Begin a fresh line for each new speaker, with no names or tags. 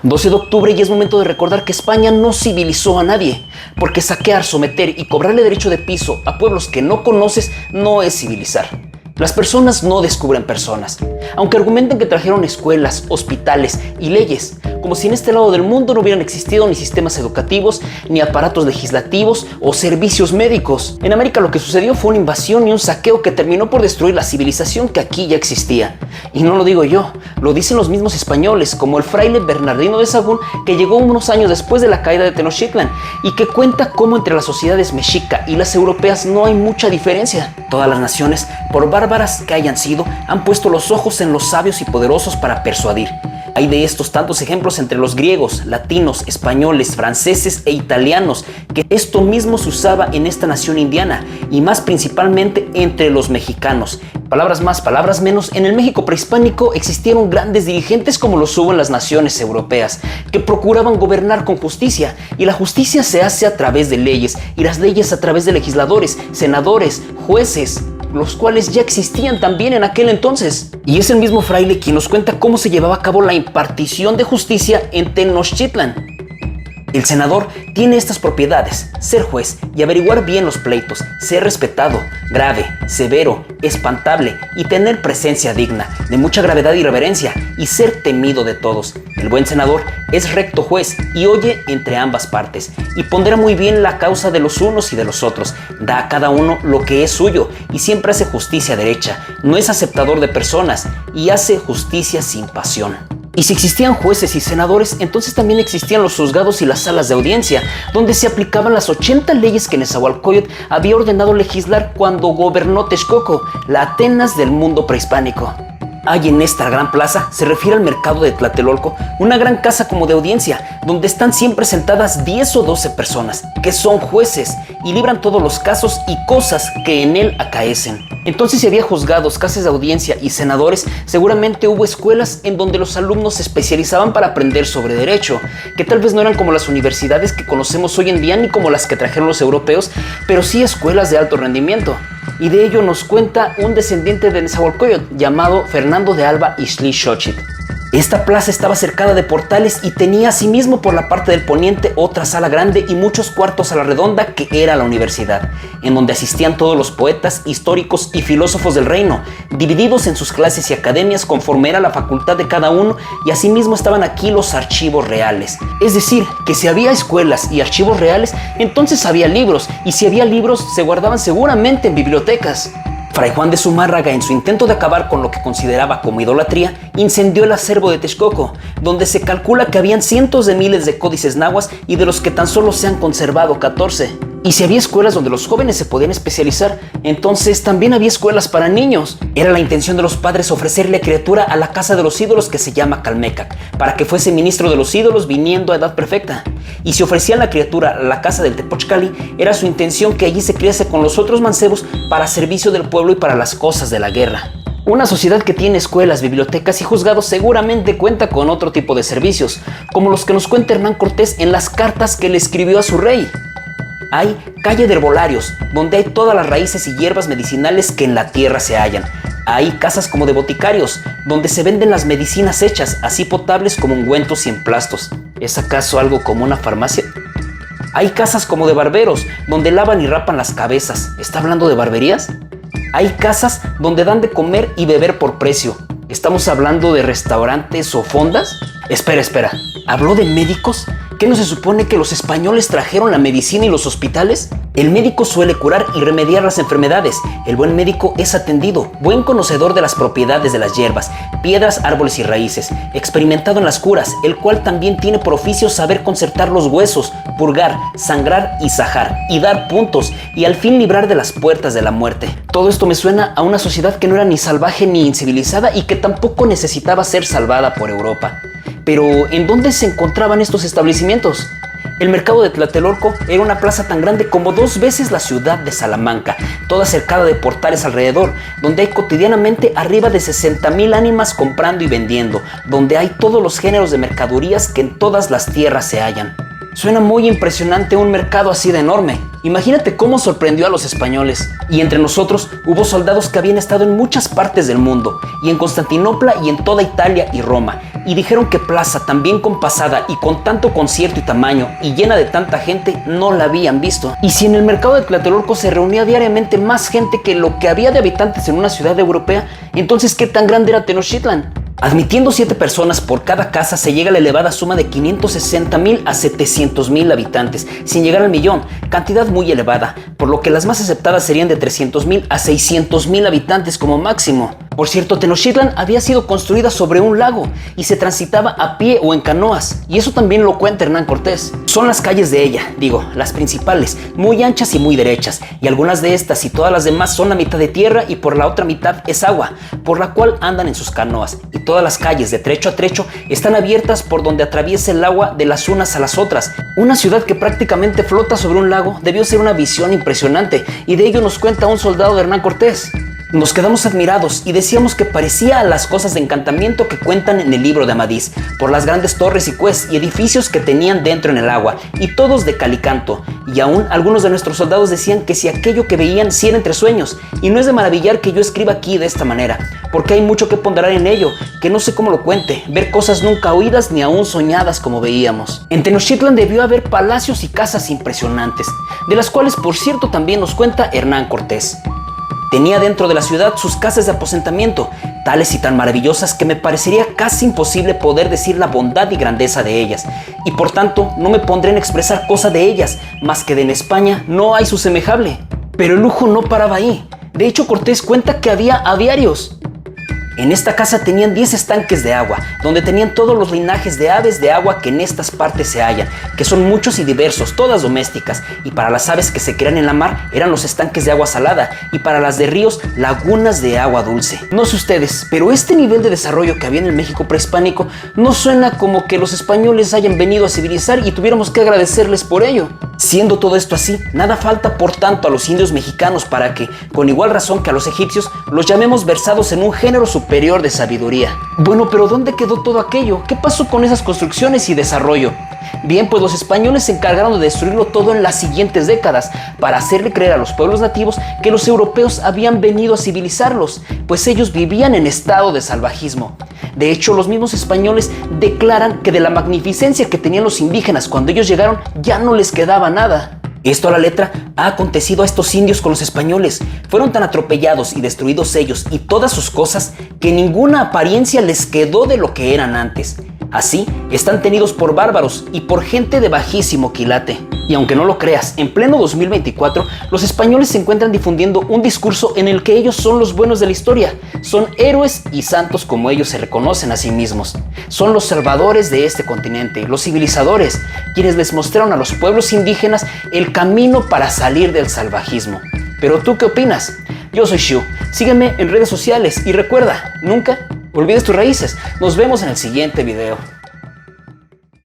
12 de octubre y es momento de recordar que España no civilizó a nadie, porque saquear, someter y cobrarle derecho de piso a pueblos que no conoces no es civilizar. Las personas no descubren personas, aunque argumenten que trajeron escuelas, hospitales y leyes, como si en este lado del mundo no hubieran existido ni sistemas educativos, ni aparatos legislativos o servicios médicos. En América lo que sucedió fue una invasión y un saqueo que terminó por destruir la civilización que aquí ya existía. Y no lo digo yo, lo dicen los mismos españoles, como el fraile Bernardino de Sahagún, que llegó unos años después de la caída de Tenochtitlan y que cuenta cómo entre las sociedades mexica y las europeas no hay mucha diferencia. Todas las naciones, por bárbaras que hayan sido, han puesto los ojos en los sabios y poderosos para persuadir. Hay de estos tantos ejemplos entre los griegos, latinos, españoles, franceses e italianos, que esto mismo se usaba en esta nación indiana y más principalmente entre los mexicanos. Palabras más, palabras menos, en el México prehispánico existieron grandes dirigentes como los hubo en las naciones europeas, que procuraban gobernar con justicia, y la justicia se hace a través de leyes, y las leyes a través de legisladores, senadores, jueces, los cuales ya existían también en aquel entonces. Y es el mismo fraile quien nos cuenta cómo se llevaba a cabo la impartición de justicia en Tenochtitlan. El senador tiene estas propiedades: ser juez y averiguar bien los pleitos, ser respetado, grave, severo, espantable y tener presencia digna, de mucha gravedad y reverencia, y ser temido de todos. El buen senador es recto juez y oye entre ambas partes, y pondera muy bien la causa de los unos y de los otros, da a cada uno lo que es suyo, y siempre hace justicia derecha, no es aceptador de personas, y hace justicia sin pasión. Y si existían jueces y senadores, entonces también existían los juzgados y las salas de audiencia, donde se aplicaban las 80 leyes que Nezahualcóyotl había ordenado legislar cuando gobernó Texcoco, la Atenas del mundo prehispánico. Hay en esta gran plaza, se refiere al mercado de Tlatelolco, una gran casa como de audiencia, donde están siempre sentadas 10 o 12 personas, que son jueces, y libran todos los casos y cosas que en él acaecen. Entonces, si había juzgados, casas de audiencia y senadores, seguramente hubo escuelas en donde los alumnos se especializaban para aprender sobre derecho, que tal vez no eran como las universidades que conocemos hoy en día ni como las que trajeron los europeos, pero sí escuelas de alto rendimiento. Y de ello nos cuenta un descendiente de Nezahualcóyotl llamado Fernando de Alba Ixtlilxóchitl. Esta plaza estaba cercada de portales y tenía asimismo por la parte del poniente otra sala grande y muchos cuartos a la redonda que era la universidad, en donde asistían todos los poetas, históricos y filósofos del reino, divididos en sus clases y academias conforme era la facultad de cada uno, y asimismo estaban aquí los archivos reales. Es decir, que si había escuelas y archivos reales, entonces había libros, y si había libros se guardaban seguramente en bibliotecas. Fray Juan de Zumárraga, en su intento de acabar con lo que consideraba como idolatría, incendió el acervo de Texcoco, donde se calcula que habían cientos de miles de códices náhuatl y de los que tan solo se han conservado 14. Y si había escuelas donde los jóvenes se podían especializar, entonces también había escuelas para niños. Era la intención de los padres ofrecerle criatura a la casa de los ídolos que se llama Calmecac, para que fuese ministro de los ídolos viniendo a edad perfecta. Y si ofrecían la criatura a la casa del Tepochcali, era su intención que allí se criase con los otros mancebos para servicio del pueblo y para las cosas de la guerra. Una sociedad que tiene escuelas, bibliotecas y juzgados seguramente cuenta con otro tipo de servicios, como los que nos cuenta Hernán Cortés en las cartas que le escribió a su rey. Hay calle de herbolarios, donde hay todas las raíces y hierbas medicinales que en la tierra se hallan. Hay casas como de boticarios, donde se venden las medicinas hechas, así potables como ungüentos y emplastos. ¿Es acaso algo como una farmacia? Hay casas como de barberos, donde lavan y rapan las cabezas. ¿Está hablando de barberías? Hay casas donde dan de comer y beber por precio. ¿Estamos hablando de restaurantes o fondas? Espera. ¿Habló de médicos? ¿Qué no se supone que los españoles trajeron la medicina y los hospitales? El médico suele curar y remediar las enfermedades. El buen médico es atendido, buen conocedor de las propiedades de las hierbas, piedras, árboles y raíces, experimentado en las curas, el cual también tiene por oficio saber concertar los huesos, purgar, sangrar y sajar, y dar puntos, y al fin librar de las puertas de la muerte. Todo esto me suena a una sociedad que no era ni salvaje ni incivilizada y que tampoco necesitaba ser salvada por Europa. Pero, ¿en dónde se encontraban estos establecimientos? El mercado de Tlatelolco era una plaza tan grande como 2 veces la ciudad de Salamanca, toda cercada de portales alrededor, donde hay cotidianamente arriba de 60,000 ánimas comprando y vendiendo, donde hay todos los géneros de mercaderías que en todas las tierras se hallan. Suena muy impresionante un mercado así de enorme. Imagínate cómo sorprendió a los españoles. Y entre nosotros hubo soldados que habían estado en muchas partes del mundo, y en Constantinopla y en toda Italia y Roma, y dijeron que plaza tan bien compasada y con tanto concierto y tamaño y llena de tanta gente no la habían visto. Y si en el mercado de Tlatelolco se reunía diariamente más gente que lo que había de habitantes en una ciudad europea, entonces ¿qué tan grande era Tenochtitlan? Admitiendo 7 personas por cada casa se llega a la elevada suma de 560,000 a 700,000 habitantes, sin llegar al millón, cantidad muy elevada, por lo que las más aceptadas serían de 300,000 a 600,000 habitantes como máximo. Por cierto, Tenochtitlan había sido construida sobre un lago y se transitaba a pie o en canoas, y eso también lo cuenta Hernán Cortés. Son las calles de ella, las principales, muy anchas y muy derechas, y algunas de estas y todas las demás son la mitad de tierra y por la otra mitad es agua, por la cual andan en sus canoas, y todas las calles de trecho a trecho están abiertas por donde atraviesa el agua de las unas a las otras. Una ciudad que prácticamente flota sobre un lago debió ser una visión impresionante, y de ello nos cuenta un soldado de Hernán Cortés. Nos quedamos admirados y decíamos que parecía a las cosas de encantamiento que cuentan en el libro de Amadís, por las grandes torres y cues y edificios que tenían dentro en el agua, y todos de cal y canto. Y aún algunos de nuestros soldados decían que si aquello que veían sí era entre sueños, y no es de maravillar que yo escriba aquí de esta manera, porque hay mucho que ponderar en ello, que no sé cómo lo cuente, ver cosas nunca oídas ni aún soñadas como veíamos. En Tenochtitlan debió haber palacios y casas impresionantes, de las cuales por cierto también nos cuenta Hernán Cortés. Tenía dentro de la ciudad sus casas de aposentamiento, tales y tan maravillosas que me parecería casi imposible poder decir la bondad y grandeza de ellas, y por tanto no me pondré en expresar cosa de ellas, más que de en España no hay su semejable. Pero el lujo no paraba ahí. De hecho, Cortés cuenta que había aviarios. En esta casa tenían 10 estanques de agua, donde tenían todos los linajes de aves de agua que en estas partes se hallan, que son muchos y diversos, todas domésticas, y para las aves que se crían en la mar eran los estanques de agua salada, y para las de ríos, lagunas de agua dulce. No sé ustedes, pero este nivel de desarrollo que había en el México prehispánico no suena como que los españoles hayan venido a civilizar y tuviéramos que agradecerles por ello. Siendo todo esto así, nada falta por tanto a los indios mexicanos para que, con igual razón que a los egipcios, los llamemos versados en un género superior de sabiduría. Bueno, pero ¿dónde quedó todo aquello? ¿Qué pasó con esas construcciones y desarrollo? Bien, pues los españoles se encargaron de destruirlo todo en las siguientes décadas para hacerle creer a los pueblos nativos que los europeos habían venido a civilizarlos, pues ellos vivían en estado de salvajismo. De hecho, los mismos españoles declaran que de la magnificencia que tenían los indígenas cuando ellos llegaron ya no les quedaba nada. Esto a la letra ha acontecido a estos indios con los españoles. Fueron tan atropellados y destruidos ellos y todas sus cosas que ninguna apariencia les quedó de lo que eran antes. Así, están tenidos por bárbaros y por gente de bajísimo quilate. Y aunque no lo creas, en pleno 2024, los españoles se encuentran difundiendo un discurso en el que ellos son los buenos de la historia. Son héroes y santos como ellos se reconocen a sí mismos. Son los salvadores de este continente, los civilizadores, quienes les mostraron a los pueblos indígenas el camino para salir del salvajismo. Pero ¿tú qué opinas? Yo soy Shu. Sígueme en redes sociales y recuerda, nunca olvides tus raíces. Nos vemos en el siguiente video.